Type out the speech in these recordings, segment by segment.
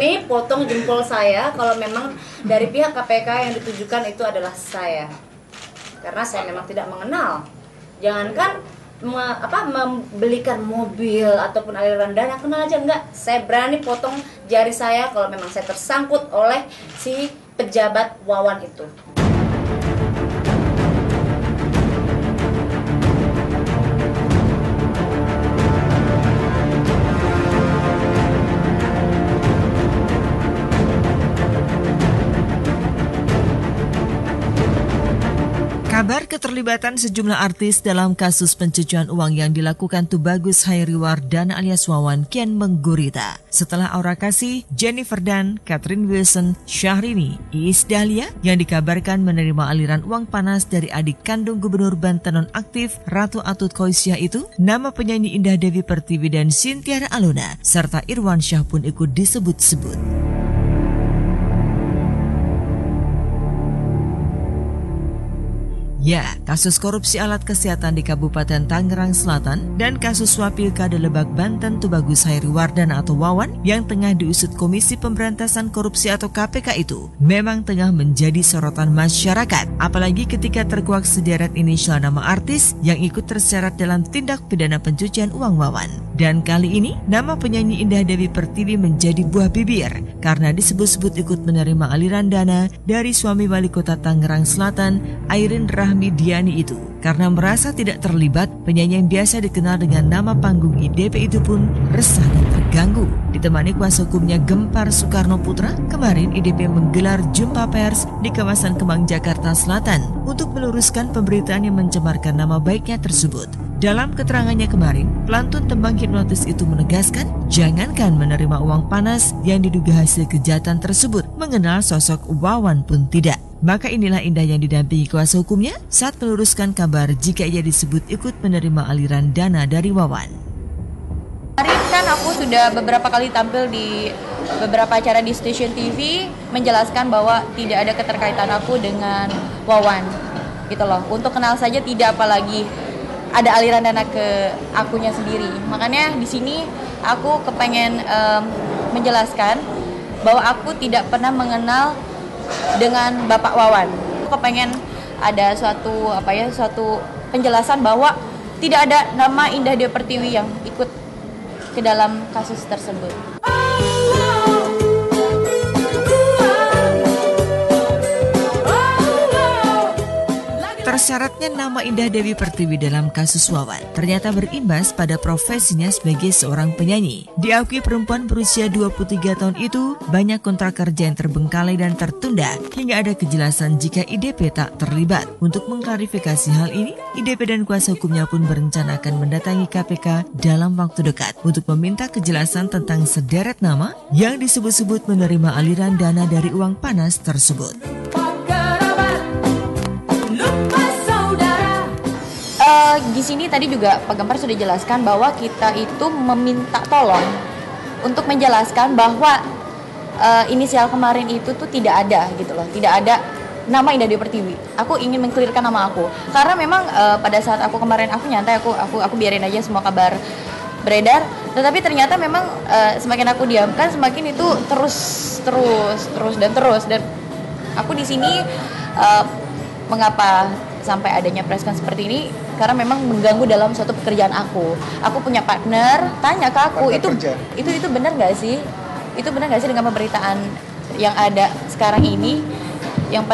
berani potong jempol saya kalau memang dari pihak KPK yang ditujukan itu adalah saya. Karena saya memang tidak mengenal. Jangankan membelikan mobil ataupun aliran dana, kenal aja enggak. Saya berani potong jari saya kalau memang saya tersangkut oleh si pejabat Wawan itu. Kabar keterlibatan sejumlah artis dalam kasus pencucian uang yang dilakukan Tubagus Hairiwardana alias Wawan kian menggurita. Setelah Aura Kasih, Jennifer Dan, Catherine Wilson, Syahrini, Iis Dahlia yang dikabarkan menerima aliran uang panas dari adik kandung Gubernur Banten nonaktif Ratu Atut Khoisyah itu, nama penyanyi Indah Dewi Pertiwi dan Cynthia Alona serta Irwan Syah pun ikut disebut-sebut. Ya, kasus korupsi alat kesehatan di Kabupaten Tangerang Selatan dan kasus suap Pilkada Lebak Banten Tubagus Hairiwardana atau Wawan yang tengah diusut Komisi Pemberantasan Korupsi atau KPK itu memang tengah menjadi sorotan masyarakat. Apalagi ketika terkuak sederet inisial nama artis yang ikut terseret dalam tindak pidana pencucian uang Wawan. Dan kali ini, nama penyanyi Indah Dewi Pertiwi menjadi buah bibir karena disebut-sebut ikut menerima aliran dana dari suami wali kota Tangerang Selatan, Airin Rahmi Diani itu. Karena merasa tidak terlibat, penyanyi yang biasa dikenal dengan nama panggung IDP itu pun resah dan terganggu. Ditemani kuasa hukumnya Gempar Soekarno Putra, kemarin IDP menggelar jumpa pers di kawasan Kemang, Jakarta Selatan untuk meluruskan pemberitaan yang mencemarkan nama baiknya tersebut. Dalam keterangannya kemarin, pelantun tembang hipnotis itu menegaskan, jangankan menerima uang panas yang diduga hasil kejahatan tersebut, mengenal sosok Wawan pun tidak. Maka inilah Indah yang didampingi kuasa hukumnya saat meluruskan kabar jika ia disebut ikut menerima aliran dana dari Wawan. Kemarin kan aku sudah beberapa kali tampil di beberapa acara di stasiun TV menjelaskan bahwa tidak ada keterkaitan aku dengan Wawan, gitu loh. Untuk kenal saja tidak, apalagi ada aliran dana ke akunya sendiri. Makanya di sini aku kepengen menjelaskan bahwa aku tidak pernah mengenal dengan Bapak Wawan. Aku kepengen ada suatu penjelasan bahwa tidak ada nama Indah Dewi Pertiwi yang ikut ke dalam kasus tersebut. Tersyaratnya nama Indah Dewi Pertiwi dalam kasus Wawan ternyata berimbas pada profesinya sebagai seorang penyanyi. Diakui perempuan berusia 23 tahun itu banyak kontrak kerja yang terbengkalai dan tertunda hingga ada kejelasan jika IDP tak terlibat. Untuk mengklarifikasi hal ini, IDP dan kuasa hukumnya pun berencana akan mendatangi KPK dalam waktu dekat untuk meminta kejelasan tentang sederet nama yang disebut-sebut menerima aliran dana dari uang panas tersebut. Di sini tadi juga Pak Gempar sudah jelaskan bahwa kita itu meminta tolong untuk menjelaskan bahwa inisial kemarin itu tuh tidak ada gitu loh, tidak ada nama Indah Dewi Pertiwi. Aku ingin mengklirkan nama aku karena memang pada saat aku kemarin aku nyantai, aku biarin aja semua kabar beredar, tetapi ternyata memang semakin aku diamkan semakin itu terus dan aku di sini mengapa sampai adanya press con seperti ini, karena memang mengganggu dalam suatu pekerjaan aku. Aku punya partner, tanya ke aku, itu benar nggak sih? Itu benar nggak sih dengan pemberitaan yang ada sekarang ini? Yang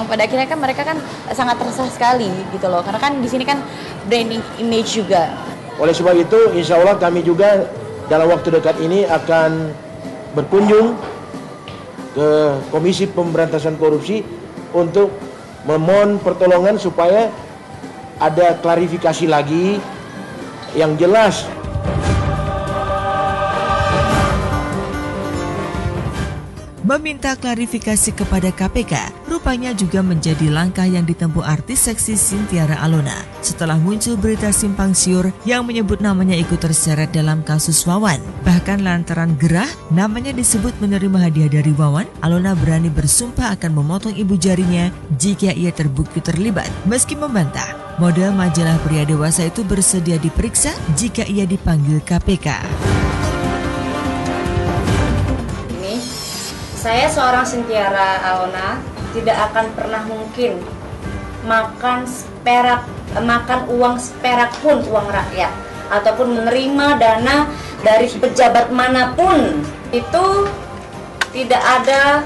pada akhirnya kan mereka kan sangat resah sekali gitu loh, karena kan di sini kan branding image juga. Oleh sebab itu, insya Allah kami juga dalam waktu dekat ini akan berkunjung ke Komisi Pemberantasan Korupsi untuk memohon pertolongan supaya ada klarifikasi lagi yang jelas. Meminta klarifikasi kepada KPK rupanya juga menjadi langkah yang ditempuh artis seksi Cynthia Alona setelah muncul berita simpang siur yang menyebut namanya ikut terseret dalam kasus Wawan. Bahkan lantaran gerah namanya disebut menerima hadiah dari Wawan, Alona berani bersumpah akan memotong ibu jarinya jika ia terbukti terlibat. Meski membantah, model majalah pria dewasa itu bersedia diperiksa jika ia dipanggil KPK. Saya seorang Sintiara Alona tidak akan pernah mungkin makan uang seperak pun uang rakyat ataupun menerima dana dari pejabat manapun. Itu tidak ada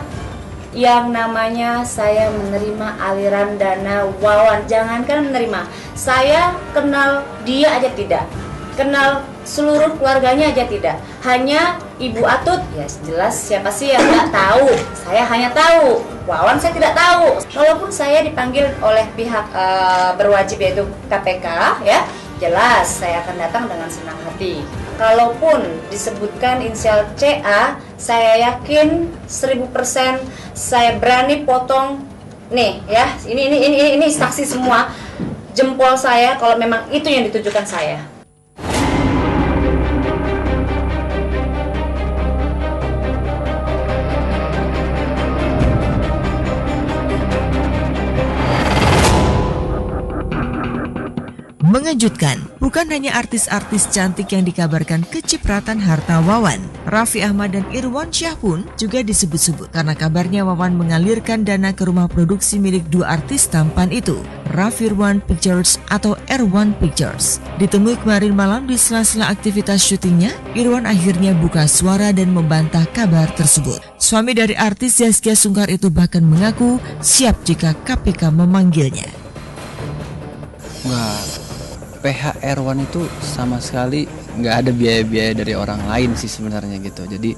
yang namanya saya menerima aliran dana Wawan. Jangankan menerima, saya kenal dia aja tidak, kenal seluruh keluarganya aja tidak. Hanya Ibu Atut, ya jelas siapa sih yang nggak tahu. Saya hanya tahu, Wawan saya tidak tahu. Walaupun saya dipanggil oleh pihak berwajib yaitu KPK, ya jelas saya akan datang dengan senang hati. Kalaupun disebutkan inisial CA, saya yakin 1000% saya berani potong nih ya. Ini saksi semua jempol saya kalau memang itu yang ditujukan saya. Mengejutkan, bukan hanya artis-artis cantik yang dikabarkan kecipratan harta Wawan. Raffi Ahmad dan Irwan Syah pun juga disebut-sebut karena kabarnya Wawan mengalirkan dana ke rumah produksi milik dua artis tampan itu, Raffi Irwan Pictures atau R1 Pictures. Ditemui kemarin malam di sela-sela aktivitas syutingnya, Irwan akhirnya buka suara dan membantah kabar tersebut. Suami dari artis Zaskia Sungkar itu bahkan mengaku siap jika KPK memanggilnya. Wah, PH R1 itu sama sekali nggak ada biaya-biaya dari orang lain sih sebenarnya gitu. Jadi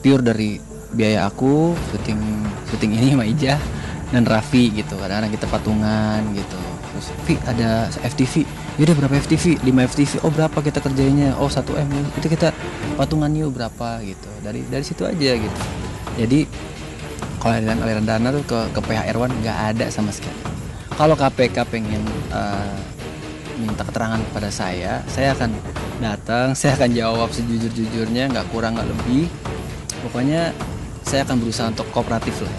pure dari biaya aku syuting ini sama Ijah dan Raffi gitu. Kadang-kadang kita patungan gitu. Terus ada FTV, yaudah berapa FTV? 5 FTV. Oh berapa kita kerjanya? Oh 1M. Itu kita patungan yuk berapa gitu. Dari situ aja gitu. Jadi kalau aliran dana tuh ke PH R1 nggak ada sama sekali. Kalau KPK pengen minta keterangan kepada saya akan datang, saya akan jawab sejujur-jujurnya, nggak kurang nggak lebih. Pokoknya saya akan berusaha untuk kooperatif lah.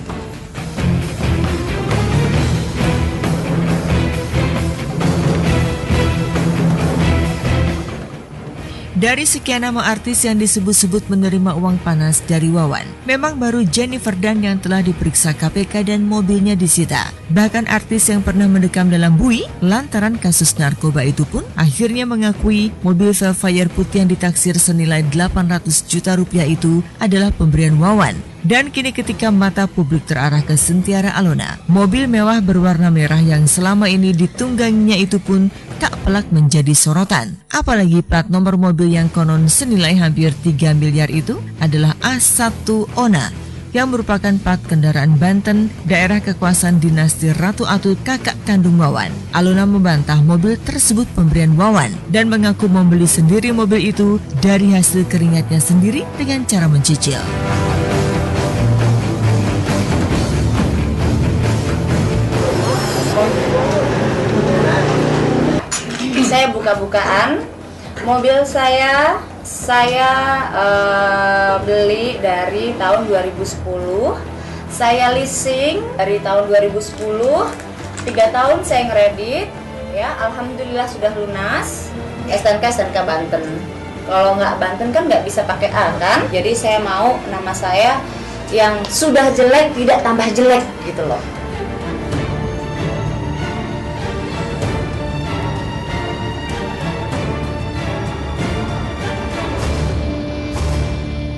Dari sekian nama artis yang disebut-sebut menerima uang panas dari Wawan, memang baru Jennifer Dunn yang telah diperiksa KPK dan mobilnya disita. Bahkan artis yang pernah mendekam dalam bui lantaran kasus narkoba itu pun akhirnya mengakui mobil Velfire putih yang ditaksir senilai 800 juta rupiah itu adalah pemberian Wawan. Dan kini ketika mata publik terarah ke Sintiara Alona, mobil mewah berwarna merah yang selama ini ditungganginya itu pun tak pelak menjadi sorotan. Apalagi plat nomor mobil yang konon senilai hampir 3 miliar itu adalah A1 Ona yang merupakan plat kendaraan Banten, daerah kekuasaan dinasti Ratu Atut kakak kandung Wawan. Alona membantah mobil tersebut pemberian Wawan dan mengaku membeli sendiri mobil itu dari hasil keringatnya sendiri dengan cara mencicil. Saya buka-bukaan, mobil saya beli dari tahun 2010, saya leasing dari tahun 2010, 3 tahun saya ngeredit, ya alhamdulillah sudah lunas. STNK Banten, kalau nggak Banten kan nggak bisa pakai A kan, jadi saya mau nama saya yang sudah jelek tidak tambah jelek gitu loh.